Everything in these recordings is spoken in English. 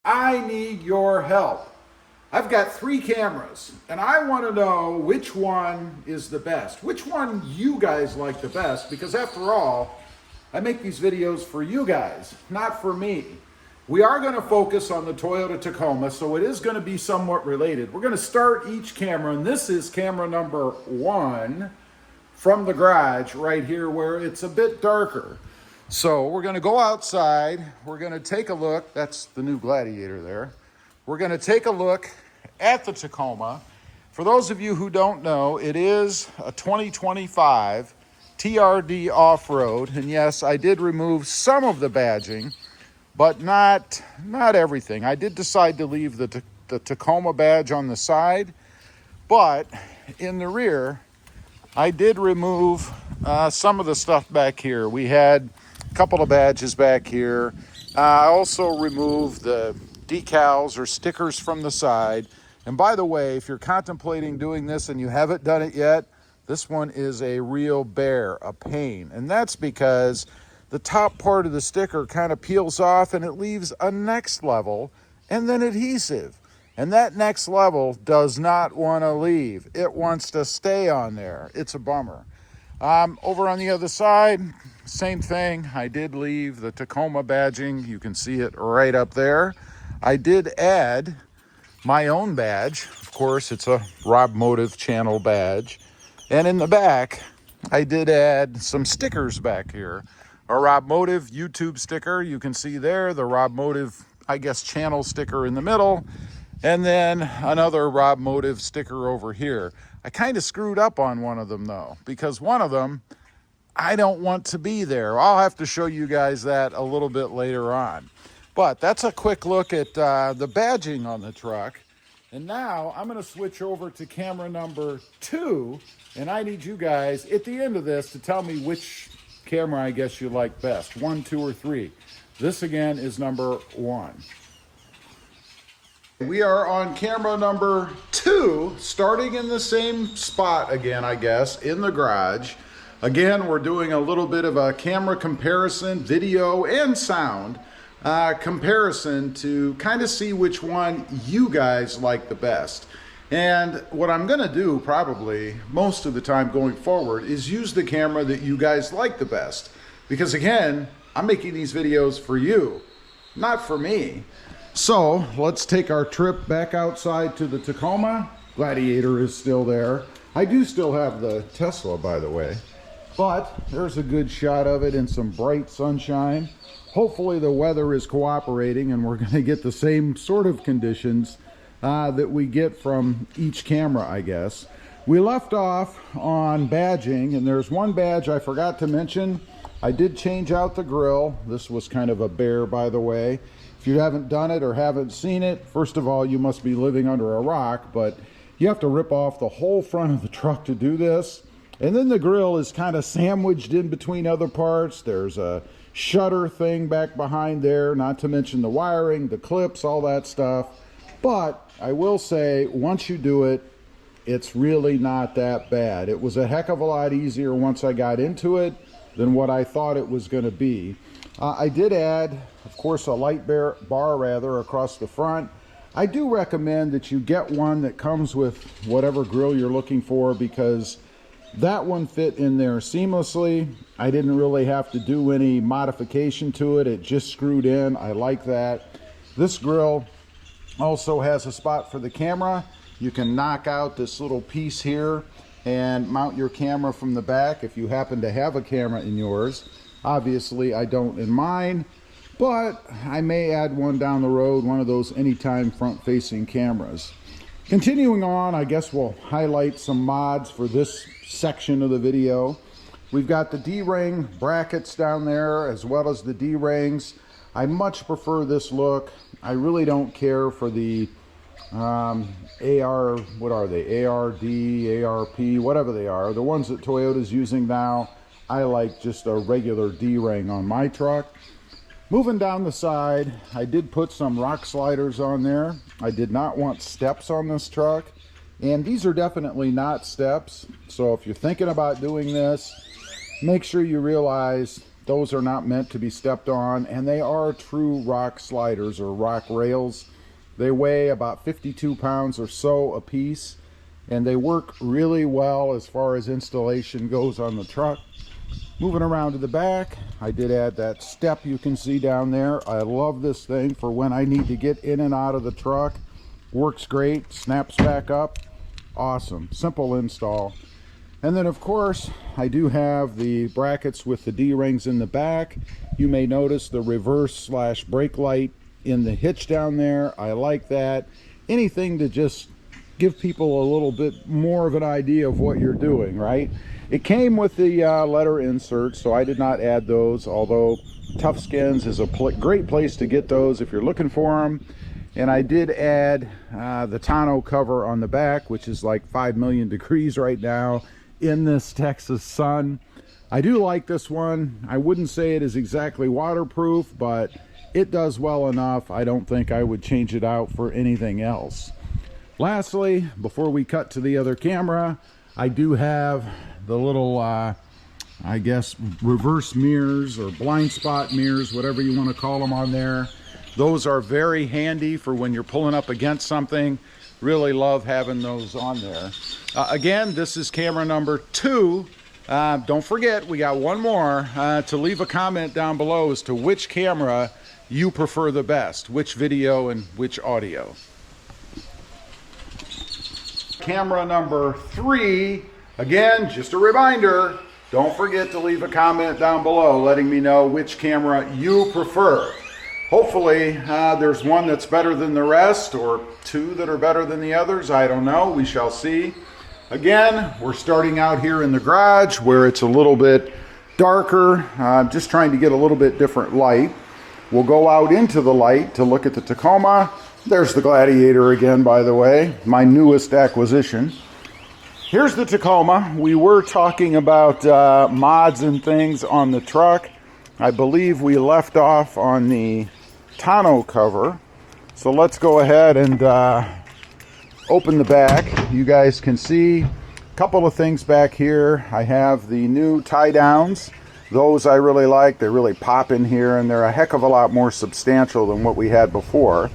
I need your help. I've got 3 cameras and I want to know which one is the best, which one you guys like the best, because after all, I make these videos for you guys, not for me. We are going to focus on the Toyota Tacoma, so it is going to be somewhat related. We're going to start each camera, and this is camera number 1 from the garage right here where it's a bit darker. So we're going to go outside, we're going to take a look, that's the new Gladiator there. We're going to take a look at the Tacoma. For those of you who don't know, it is a 2025 TRD off-road, and yes, I did remove some of the badging, but not everything. I did decide to leave the Tacoma badge on the side, but in the rear, I did remove some of the stuff back here. We had a couple of badges back here. I also removed the decals or stickers from the side. And by the way, if you're contemplating doing this and you haven't done it yet, this one is a real bear, a pain. And that's because the top part of the sticker kind of peels off and it leaves a next level and then adhesive. And that next level does not want to leave. It wants to stay on there. It's a bummer. Over on the other side, same thing. I did leave the Tacoma badging. You can see it right up there. I did add my own badge. Of course, it's a RobMotive channel badge. And in the back, I did add some stickers back here. A RobMotive YouTube sticker, you can see there. The RobMotive, I guess, channel sticker in the middle. And then another RobMotive sticker over here. I kind of screwed up on one of them though, because one of them, I don't want to be there. I'll have to show you guys that a little bit later on. But that's a quick look at the badging on the truck. And now I'm going to switch over to camera number 2. And I need you guys at the end of this to tell me which camera I guess you like best. 1, 2, or 3. This again is number 1. We are on camera number 2, starting in the same spot again, I guess, in the garage. Again, we're doing a little bit of a camera comparison, video and sound comparison to kind of see which one you guys like the best. And what I'm going to do probably most of the time going forward is use the camera that you guys like the best. Because again, I'm making these videos for you, not for me. So let's take our trip back outside to the Tacoma. Gladiator is still there. I do still have the Tesla, by the way. But there's a good shot of it in some bright sunshine. Hopefully the weather is cooperating and we're going to get the same sort of conditions that we get from each camera, I guess. We left off on badging, and there's one badge I forgot to mention. I did change out the grill. This was kind of a bear, by the way. If you haven't done it or haven't seen it, first of all, you must be living under a rock, but you have to rip off the whole front of the truck to do this. And then the grill is kind of sandwiched in between other parts. There's a shutter thing back behind there, not to mention the wiring, the clips, all that stuff. But I will say, once you do it, it's really not that bad. It was a heck of a lot easier once I got into it than what I thought it was going to be. I did add, of course, a light bar across the front. I do recommend that you get one that comes with whatever grill you're looking for, because that one fit in there seamlessly. I didn't really have to do any modification to it. It just screwed in. I like that. This grill also has a spot for the camera. You can knock out this little piece here and mount your camera from the back if you happen to have a camera in yours. Obviously, I don't in mine, but I may add one down the road, one of those anytime front-facing cameras. Continuing on, I guess we'll highlight some mods for this section of the video. We've got the D-ring brackets down there, as well as the D-rings. I much prefer this look. I really don't care for the what are they? ARD, ARP, whatever they are. The ones that Toyota's using now. I like just a regular D-ring on my truck. Moving down the side, I did put some rock sliders on there. I did not want steps on this truck, and these are definitely not steps. So if you're thinking about doing this, make sure you realize Those are not meant to be stepped on, and they are true rock sliders or rock rails. They weigh about 52 pounds or so a piece, and they work really well as far as installation goes on the truck. Moving around to the back, I did add that step you can see down there. I love this thing for when I need to get in and out of the truck. Works great, snaps back up. Awesome, simple install. And then of course, I do have the brackets with the D-rings in the back. You may notice the reverse / brake light in the hitch down there. I like that. Anything to just give people a little bit more of an idea of what you're doing, right? It came with the letter inserts, so I did not add those, although Tough Skins is a great place to get those if you're looking for them. And I did add the tonneau cover on the back, which is like 5 million degrees right now in this Texas sun. I do like this one. I wouldn't say it is exactly waterproof, but it does well enough. I don't think I would change it out for anything else. Lastly, before we cut to the other camera, I do have the little I guess reverse mirrors or blind spot mirrors, whatever you want to call them, on there. Those are very handy for when you're pulling up against something. Really love having those on there. Again, this is camera number 2. Don't forget, we got one more to leave a comment down below as to which camera you prefer the best, which video and which audio. Camera number 3, again, just a reminder, don't forget to leave a comment down below letting me know which camera you prefer. Hopefully there's one that's better than the rest, or 2 that are better than the others. I don't know, we shall see. Again, we're starting out here in the garage where it's a little bit darker. Just trying to get a little bit different light. We'll go out into the light to look at the Tacoma. There's the Gladiator again, by the way, my newest acquisition. Here's the Tacoma. We were talking about mods and things on the truck. I believe we left off on the tonneau cover. So let's go ahead and open the back. You guys can see a couple of things back here. I have the new tie downs. Those I really like. They really pop in here, and they're a heck of a lot more substantial than what we had before.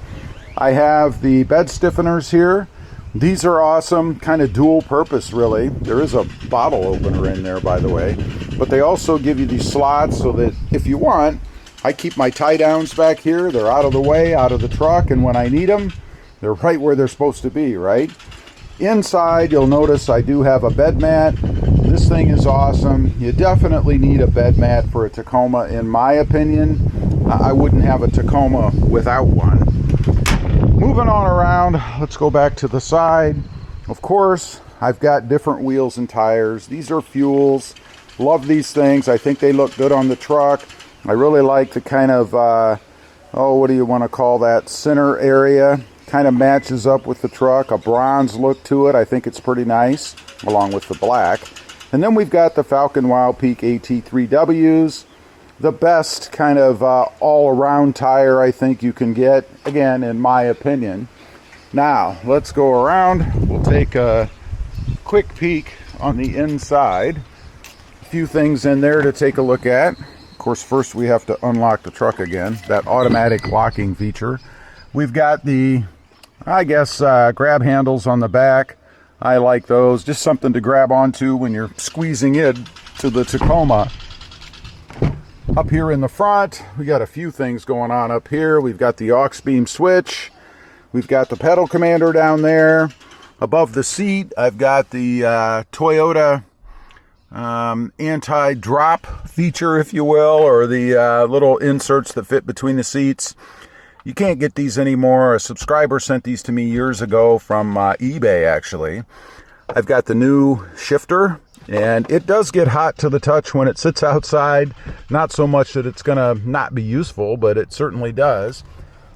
I have the bed stiffeners here. These are awesome, kind of dual purpose really. There is a bottle opener in there, by the way, but they also give you these slots so that if you want, I keep my tie downs back here. They're out of the way, out of the truck, and when I need them, they're right where they're supposed to be, right? Inside, you'll notice I do have a bed mat. This thing is awesome. You definitely need a bed mat for a Tacoma, in my opinion. I wouldn't have a Tacoma without one. Moving on around, let's go back to the side. Of course, I've got different wheels and tires. These are Fuels. Love these things. I think they look good on the truck. I really like the kind of, what do you want to call that, center area. Kind of matches up with the truck. A bronze look to it. I think it's pretty nice, along with the black. And then we've got the Falcon Wild Peak AT3Ws. The best kind of all-around tire I think you can get, again, in my opinion. Now, let's go around. We'll take a quick peek on the inside. A few things in there to take a look at. Of course, first we have to unlock the truck again, that automatic locking feature. We've got the, I guess, grab handles on the back. I like those. Just something to grab onto when you're squeezing in to the Tacoma. Up here in the front, we got a few things going on up here. We've got the aux beam switch. We've got the pedal commander down there. Above the seat, I've got the Toyota anti-drop feature, if you will, or the little inserts that fit between the seats. You can't get these anymore. A subscriber sent these to me years ago from eBay, actually. I've got the new shifter. And it does get hot to the touch when it sits outside. Not so much that it's going to not be useful, but it certainly does.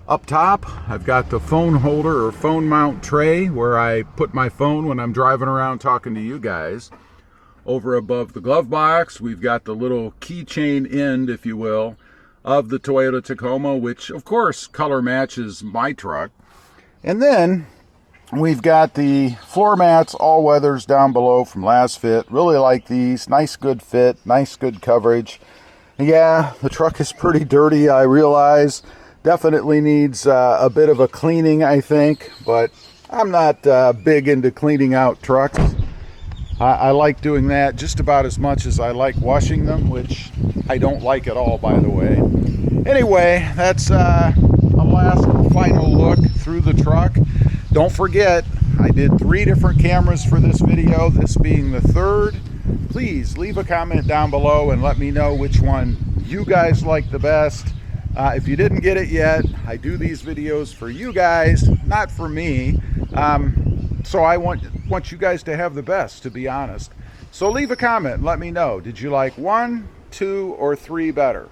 Up top, I've got the phone holder or phone mount tray where I put my phone when I'm driving around talking to you guys. Over above the glove box, we've got the little keychain end, if you will, of the Toyota Tacoma, which, of course, color matches my truck. And then we've got the floor mats, all weathers down below from Last Fit. Really like these. Nice, good fit. Nice, good coverage. Yeah, the truck is pretty dirty, I realize. Definitely needs a bit of a cleaning, I think, but I'm not big into cleaning out trucks. I like doing that just about as much as I like washing them, which I don't like at all, by the way. Anyway, that's a last final look through the truck. Don't forget, I did 3 different cameras for this video, this being the 3rd. Please leave a comment down below and let me know which one you guys like the best. If you didn't get it yet, I do these videos for you guys, not for me. So I want you guys to have the best, to be honest. So leave a comment and let me know. Did you like 1, 2, or 3 better?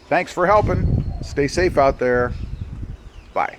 Thanks for helping. Stay safe out there. Bye.